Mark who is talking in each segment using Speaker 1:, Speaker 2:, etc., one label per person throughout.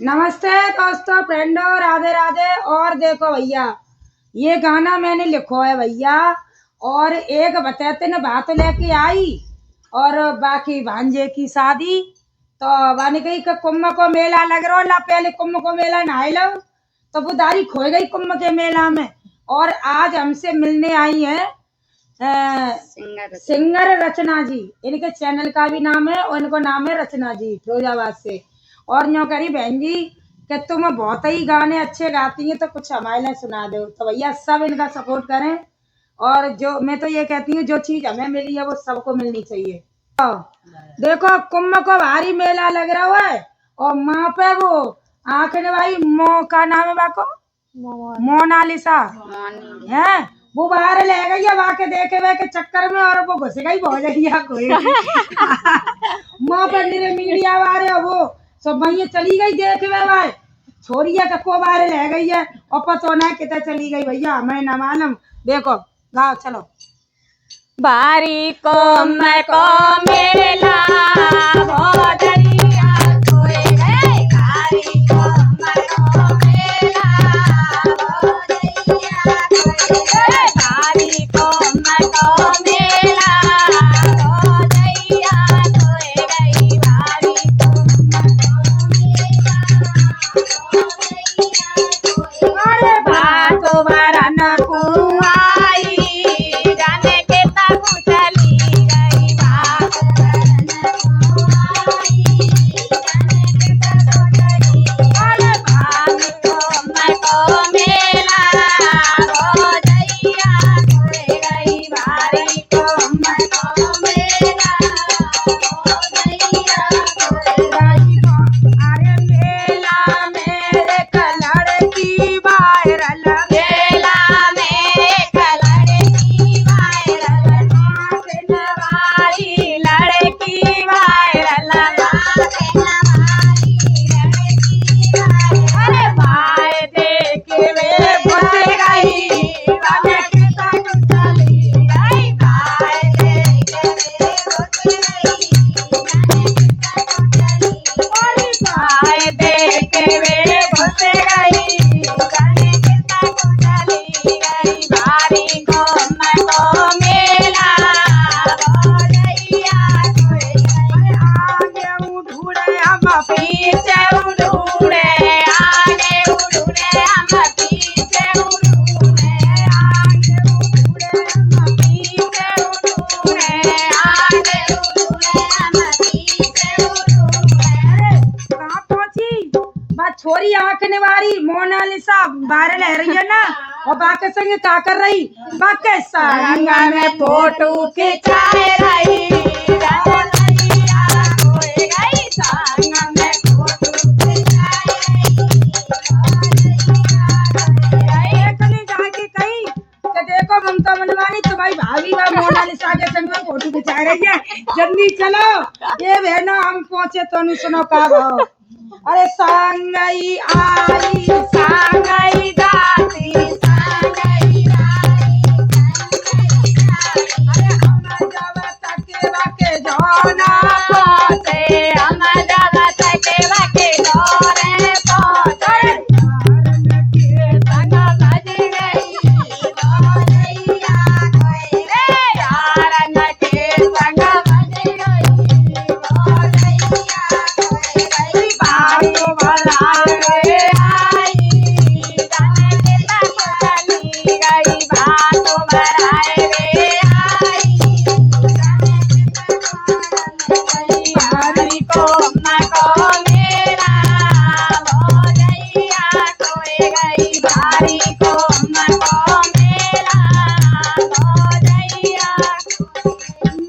Speaker 1: नमस्ते दोस्तों, फ्रेंडो, राधे राधे। और देखो भैया, ये गाना मैंने लिखो है भैया। और एक बतेते ने बात लेके आई और बाकी भांजे की शादी। तो बाने कही कि कुंभ को मेला लग रहा ला, पहले कुंभ को मेला नहाए लो। तो वो दारी खो गई कुंभ के मेला में। और आज हमसे मिलने आई है सिंगर रचना जी। इनके चैनल का भी नाम है और इनको नाम है रचना जी, फिरोजाबाद से। और न्यों करी बहन जी कि तुम बहुत ही गाने अच्छे गाती हैं, तो कुछ हमारे लिए सुना दो। तो भैया सब इनका सपोर्ट करें। और जो मैं तो ये कहती हूँ, जो चीज हमें मिली है वो सबको मिलनी चाहिए। तो देखो, कुंभ को भारी मेला लग रहा है और माँ पे वो आंखने भाई मो का नाम है बाको मोनालिसा है। वो बाहर ले गई है वाके देखे हुए के चक्कर में, और वो घुस गई भौजैया कोई माँ पर मेरे मीडिया वाले वो सब वही चली गई देखे हुए भाई। छोरिया का को बाहर ले गई है और पता नहीं कितने चली गई भैया, हमें न मालूम। देखो गाओ चलो।
Speaker 2: बारी को मैं को मेला भौजैया खोए गए, बारी को मैं को मेला भौजैया खोए गए, बारी को मैं को मेला भौजैया खोए गई, बारी को मैं को मेला भौजैया खोए गई। बात वरन कुआई जाने के तब चली गई, बात वरन कुआई जाने के तब चली गई, बारी को मैं को मेला भौजैया खोए गई, बारी को मैं को मेला भौजैया खोए गई। अरे मेला में एक लड़की वायरल, मेला में एक लड़की वायरल, नाचन वाली लड़की वायरल, नाचन वाली लड़की वायरल। अरे बाय देख वे घुस गई बन के तक चली गई, बाय देख वे घुस गई बन के तक चली गई, बाय देख वे घुस गई बन के तक चली गई, बारी को मैं को मेला भौजैया खोए गई। आगे उड़े हम पीछे उड़े, आगे उड़े हम पीछे उड़े, आगे उड़े हम पीछे उड़े, आगे उड़े हम पीछे उड़े।
Speaker 1: कहाँ पहुंची बात? छोरी आंखने वाली मोनालिसा बाहर ले रही है ना, और बाके संग क्या कर रही? बाके संग में
Speaker 2: फोटो खिंचाए रही, भौजैया खोए गई, संग में फोटो खिंचाए रही, भौजैया
Speaker 1: एक ने जाके कही कि देखो ममता मनवानी तुम्हारी भाभी का मोनालिसा के संग में फोटो खिंचा रही है, जल्दी चलो। ये बहनों हम पहुंचे तो नहीं सुनो का भाव। अरे सांगई आई
Speaker 2: सांगई दाती, सांगई दाती,
Speaker 1: अरे हम जब तक बाके जाना
Speaker 2: पहुंचे, हम जब तक के दौरे पहुंचे, संग बज गई भौजैया खोए गई, यारन के संग बज गई भौजैया खोए गई, बारी भराए आई जाने के तक चली गई, बात भराए आई जाने के तक चली गई, बारी को मैं को मेला भौजैया खोए गई, बारी को मैं को मेला भौजैया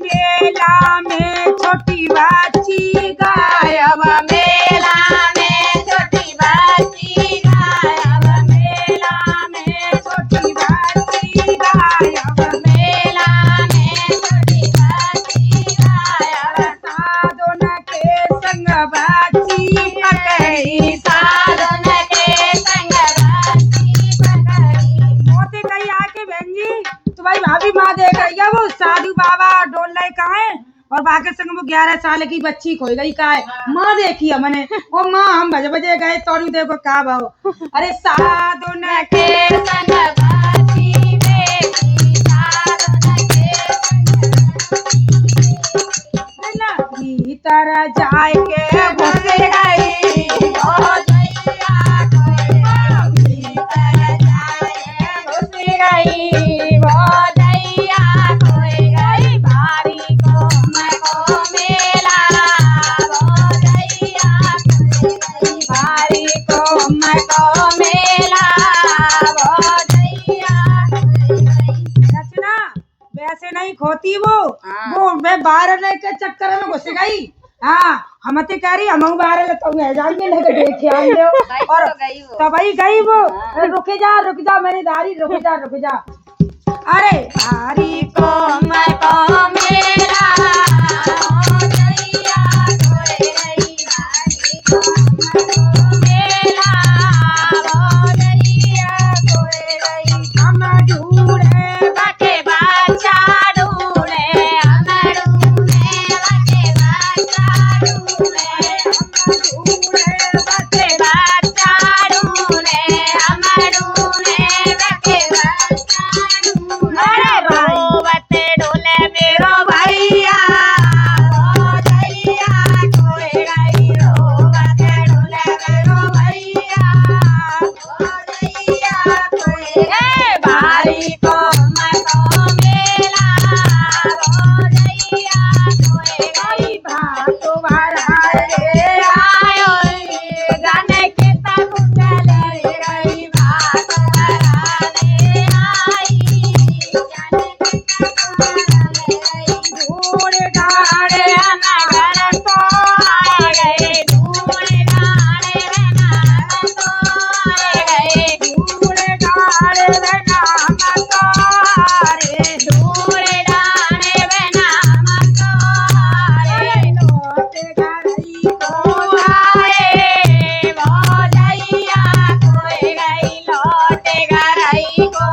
Speaker 1: मेला में छोटी बच्ची गायब,
Speaker 2: मेला में छोटी बच्ची गायब, मेला में छोटी बच्ची गायब, मेला में छोटी बच्ची गायब,
Speaker 1: साधुन के संग बच्ची पकड़ी,
Speaker 2: साधन के संग बच्ची पकड़ी।
Speaker 1: मोती कही आके बहन जी तुम्हारी भाभी माँ देख रही है, वो साधु बाबा डोल रहे कहाँ है और बाकी संग वो 11 साल की बच्ची खोई गई का है। माँ देखी है मैंने, ओ माँ हम बजे बजे गए तोरू देखो का भाव। अरे साधु न
Speaker 2: के संग बाजी बेटी साधन के
Speaker 1: भीतर जाए के घुस गई
Speaker 2: ओ दैया कोई भीतर जाए घुस गई वो दैया कोई गई भारी को मेला वो दैया कोई गई भारी को मेला वो दैया कोई गई।
Speaker 1: रचना वैसे नहीं खोती वो
Speaker 2: हाँ।
Speaker 1: वो मैं बाहर के चक्कर में घुस गई। हाँ हम तो कह रही हम बाहर ले जाएंगे लेके देखे आएंगे और
Speaker 2: गई वो।
Speaker 1: तभी गई वो। अरे रुक जा मेरी दारी रुक जा। अरे दारी
Speaker 2: को मेला ओ दैया कोई गई भारी को मेला वो दैया कोई गई।
Speaker 1: हम ढूंढे
Speaker 2: बाके बाचा ढूंढे हम ढूंढे बाके बाचा ढूंढे बाके बाचा ढूंढे हम ढूंढे बाके बाचा ढूंढे। अरे रोवत डोले मेरो भैया ओ दैया कोई गई रोवत डोले मेरो भैया ओ दैया कोई गई भारी को मेला ओ दैया कोई गई
Speaker 1: भात भरा रे
Speaker 2: आयो गाने के तक चले गई भात भराने आई गाने के तक चले गई
Speaker 1: ढूंढ गाड़े
Speaker 2: नगर तो आ गए ढूंढ गाने नगर तो आ गए
Speaker 1: ढूंढ गाड़े नाम तारे
Speaker 2: ढूंढ गाने नाम तारे
Speaker 1: लौट गई
Speaker 2: को आए वो दैया कोई गई लौट गई को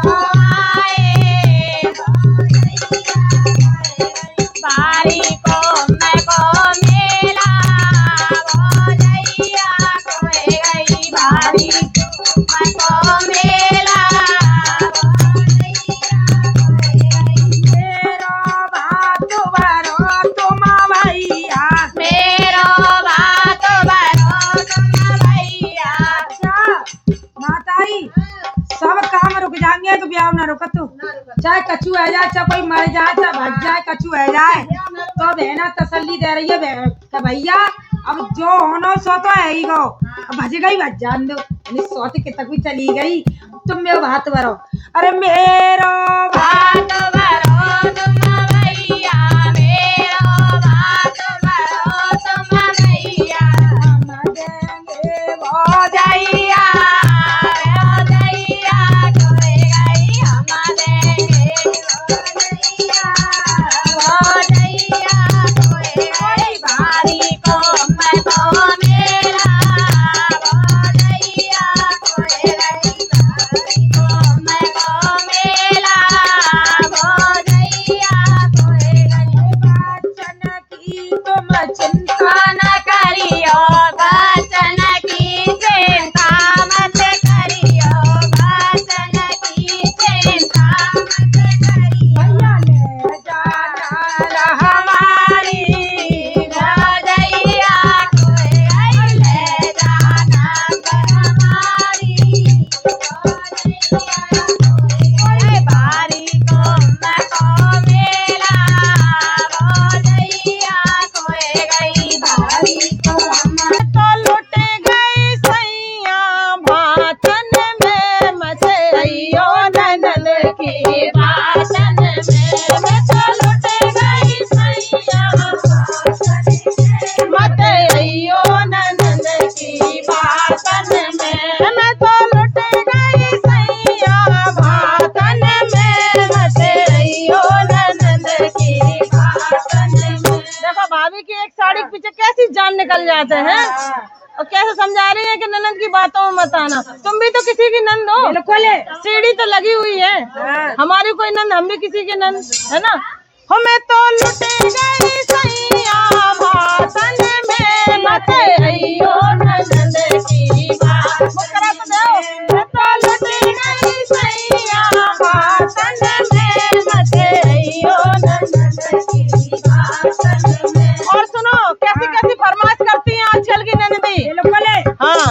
Speaker 2: आए वो दैया कोई गई भारी को मेला वो दैया कोई गई भारी को मेला वो दैया कोई गई।
Speaker 1: मेरो भात भरो तुम भैया।
Speaker 2: मेरो बात बरो तुम भैया।
Speaker 1: अच्छा माताई सब काम रुक जाएंगे तो ब्याह ना रुक तू चाहे कछु है जाए चाहे कोई मर जाए चाहे भग जाए कछु है जाए तो बहना तसल्ली दे रही है कि भैया अब जो होना सो तो है ही गो अब भज गई भज जान दो सोच के तक भी चली गई तुम मेरो भात भरो। अरे मेरो
Speaker 2: बात बरो तुम भैया मेरो बात बरो तुम भैया
Speaker 1: हम देंगे
Speaker 2: ओ दैया ओ दैया कोई गई हम देंगे ओ दैया कोई गई भारी को मेला ओ दैया कोई गई भारी को मेला ओ दैया कोई गई।
Speaker 1: बचन की तुम चिंता
Speaker 2: न करियो बचन की चिंता मत करियो बचन की चिंता मत करियो
Speaker 1: भैया ले जाना
Speaker 2: हमारी वो दैया कोई गई ले जाना हमारी वो दैया कोई गई भारी को मेला वो दैया कोई गई भारी को तो लुट गई सैया भाषण में मचैयो ननद की भाषण में मैं तो लुट गई सैया मचैयो ननद की भाषण में मैं तो लुट गई सैया भाषण में मचैयो ननद की भाषण में। देखो भाभी की एक साड़ी के पीछे कैसी जान निकल जाते हैं और कैसे समझा रही है कि ननद की बातों में मत आना। तुम भी तो किसी की नंद हो
Speaker 1: बिल्कुल
Speaker 2: सीढ़ी तो लगी हुई है हमारी कोई नंद हम भी किसी के नंद है ना। हमें तो लुट गई सैया मत अइयो ननद की बात। मुस्कुरा तो दो। मैं तो लुट गई सैया बातन में, मत अइयो ननद की बातन में। और सुनो कैसी कैसी फरमाइश करती हैं आजकल की ननदी। हाँ,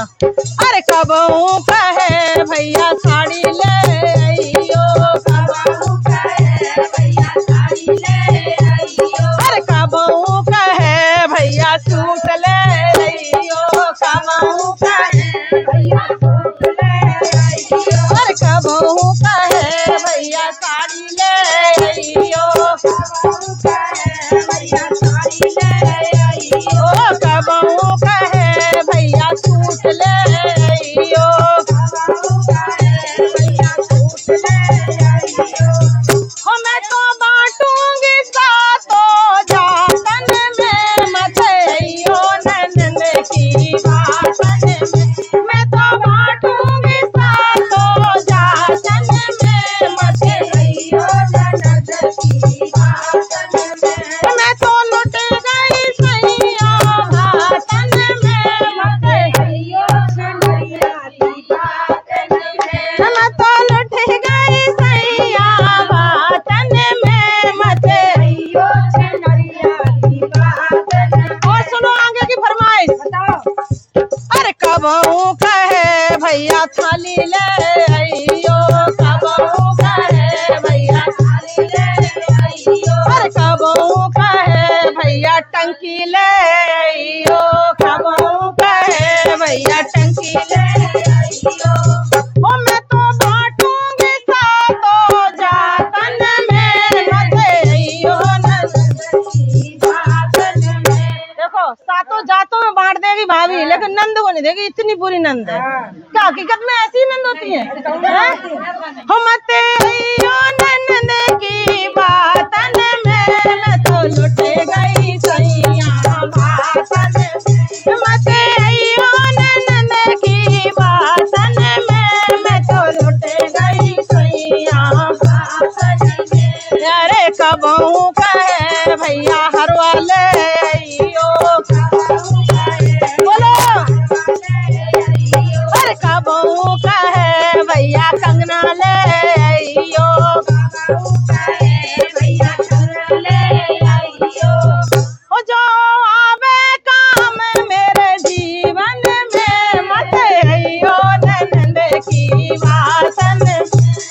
Speaker 2: अरे कबहू कहे भैया साड़ी ले अइयो, कबहू कहे भैया साड़ी ले अइयो, अरे कबहू कहे भैया सूट ले अइयो, कबहू कहे भैया सूट ले अइयो, अरे कबहू कहे भैया साड़ी ले अइयो, कबहू कहे भैया साड़ी ले अइयो, कबहू कहे भैया सूट ले अइयो, कबहू कहे भैया सूट ले अइयो। हो मैं तो बांटूंगी सातों जातन में, मत अइयो ननद की बातन में। मैं तो बांटूंगी सातों जातन में, मत अइयो ननद की बातन में। मैं तो लुट गई सैया बातन में, मत अइयो ननद की बातन में। मैं तो लुट गई सैया बातन में, मत अइयो ननद की बातन में। और सुनो आगे की फरमाइश। अरे कबहू कहे भैया थाली ले अइयो, कबहू कहे भैया थाली ले अइयो, अरे कबहू कहे भैया टंकी ले अइयो, कबहू कहे भैया टंकी ले अइयो। ओ मैं तो बांटूंगी सातों जातन में, मत अइयो ननद की बातन में। देखो सातों जातों में बांट देगी भाभी, लेकिन नंद को नहीं देगी, इतनी बुरी नंद है। क्या हकीकत में ऐसी नंद होती है? हो मत अइयो ननद की बातन में, मैं तो लुट गई सैया बातन में, मत अइयो ननद की बातन में, मैं तो लुट गई सैया बातन में। अरे कबहू कहे भैया हरवा ले अइयो, बोलो, अरे कबहू कहे भैया कंगना ले अइयो, कबहू कहे भैया कंगना ले अइयो। ओ जो आवे काम मेरे जीवन में, मत अइयो ननद की बातन में।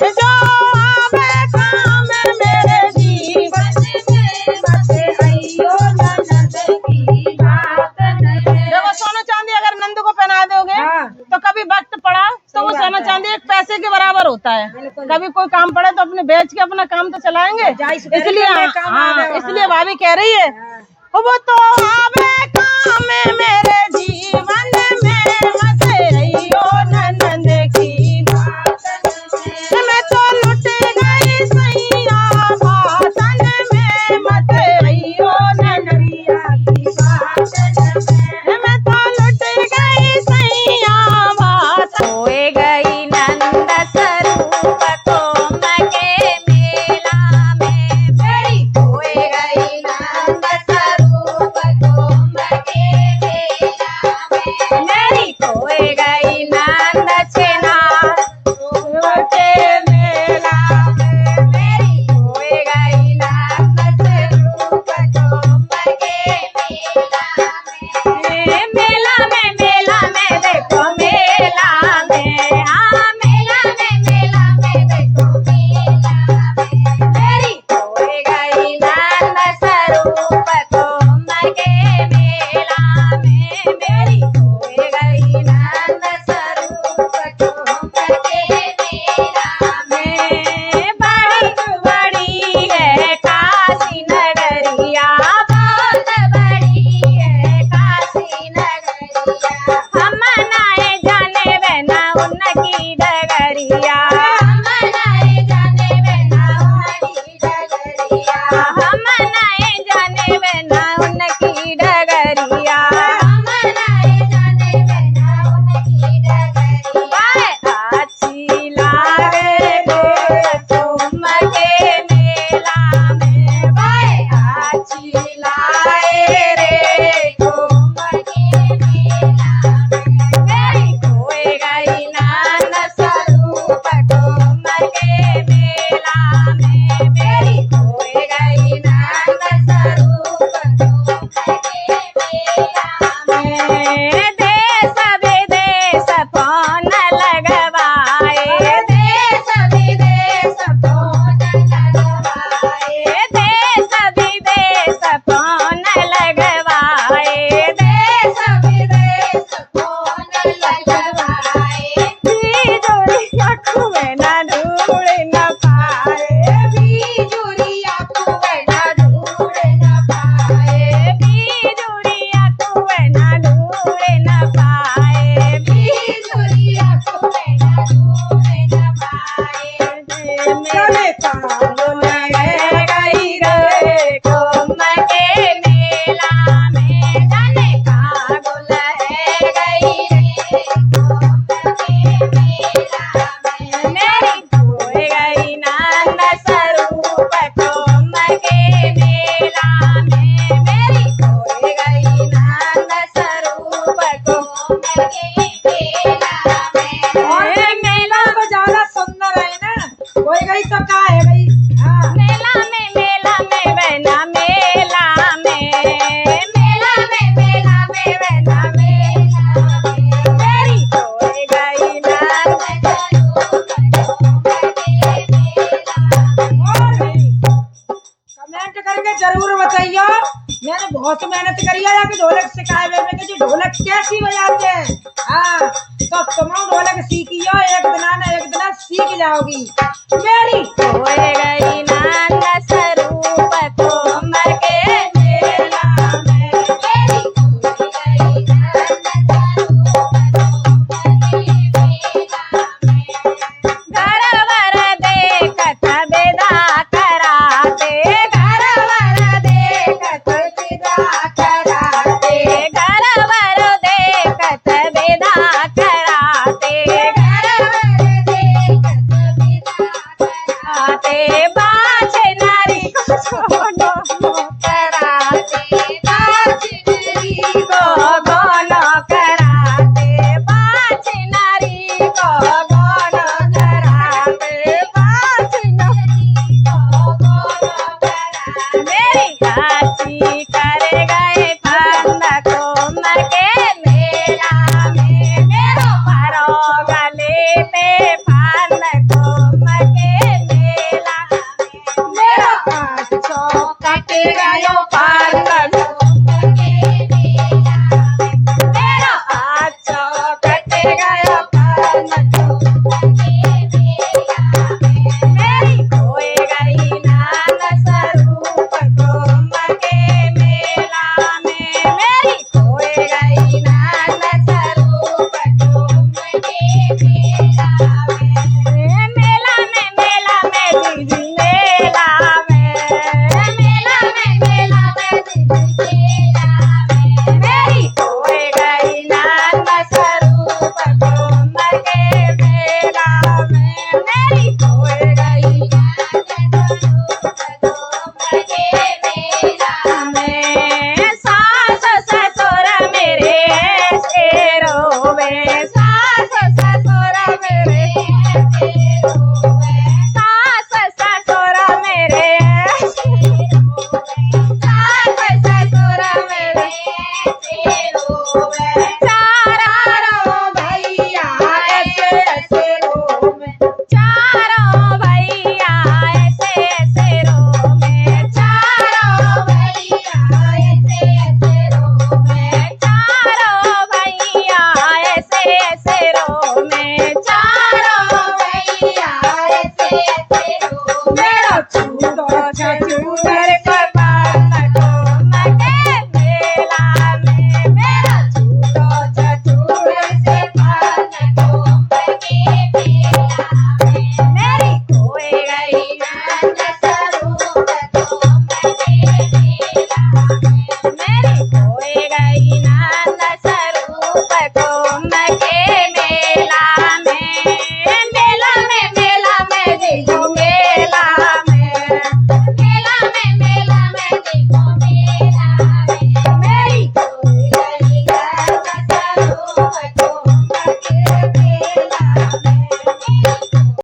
Speaker 2: जो आवे काम मेरे जीवन में, मत अइयो ननद की बातन में। देखो सोना चांदी अगर नंद को पहना दोगे तो कभी वक्त पड़ा तो वो सोना चांदी एक पैसे के बराबर होता है। कभी कोई काम पड़े तो अपने बेच के अपना काम तो चलाएंगे, इसलिए हाँ, इसलिए भाभी कह रही है वो तो आवे काम मेरे जीवन में, मत अइयो ननद की बातन में। मैं तो लुट गई सैया बातन में, मत अइयो ननद की बातन में। मैं तो लुट गई सैया बातन।
Speaker 3: खोए गई नंद स्वरूप कोम के मेला में, मेरी खोए गई नंद स्वरूप कोम के मेला में, मेरी खोए गई नंद छेना के मेला में, मेरी खोए गई नंद स्वरूप कोम के मेला में। मेला में देखो मेला में, हाँ मेला में देखो मेला में, मेरी खोए गई नंद स्वरूप कोम के मेला में, मेरी खोए गई नंद स्वरूप कोम के मेला में। बड़ी बड़ी है काशी नगरिया, बहुत बड़ी है काशी नगरिया, हम नाए जाने बिना उनकी डगरिया, हम नाए जाने बिना उनकी डगरिया, हम नाए जाने बिना उनकी डगरिया, हम नाए जाने बिना उनकी डगरिया। अच्छी लागे रे तुम के मेला में, अच्छी लाए रे तुम के
Speaker 1: और मेला तो ज्यादा सुंदर है ना, कोई गई तो का है भाई। हाँ
Speaker 2: मेला में बहना मेला में बहना मेरी खोए गई नान
Speaker 1: कमेंट करके जरूर बताइयो। मैंने बहुत मेहनत करी है कि ढोलक सिखाए हुए, मैंने कि ढोलक कैसी बजाते हैं। हाँ तो तुम ढोलक सीखियो, एक दिन ना एक दिन सीख जाओगी मेरी।
Speaker 2: खोए गई नान स्वरूप कोमर के मेला में घरवर देखत बेदा कराते घरवर देखत बेदा कराते घरवर देखत बेदा कराते घरवर देखत बेदा कराते बाछ नारी को छोड़ो कराते बाछ नारी को गोनो कराते बाछ नारी को गोनो कराते बाछ नारी को गोनो कराते मेरी चाची करे गए फंद कोमर के मेला में मेरो मारो गले पे फंद कोमर के मेला में मेरो हाथ कट गयो फंद कोमर के मेला में मेरो हाथ कट गयो फंद कोमर के मेला में मेरी खोए गई नान स्वरूप कोमर के मेला में मेरी खोए गई नान स्वरूप कोमर के मेला में मेला में दीदी मेला में दीदी मेला में मेरी खोए गई नान स्वरूप कोमर के मेला में मेरी खोए गई नान स्वरूप कोमर के मेला में सास ससुर मेरे ऐसे रोवे सास ससुर मेरे ऐसे रोवे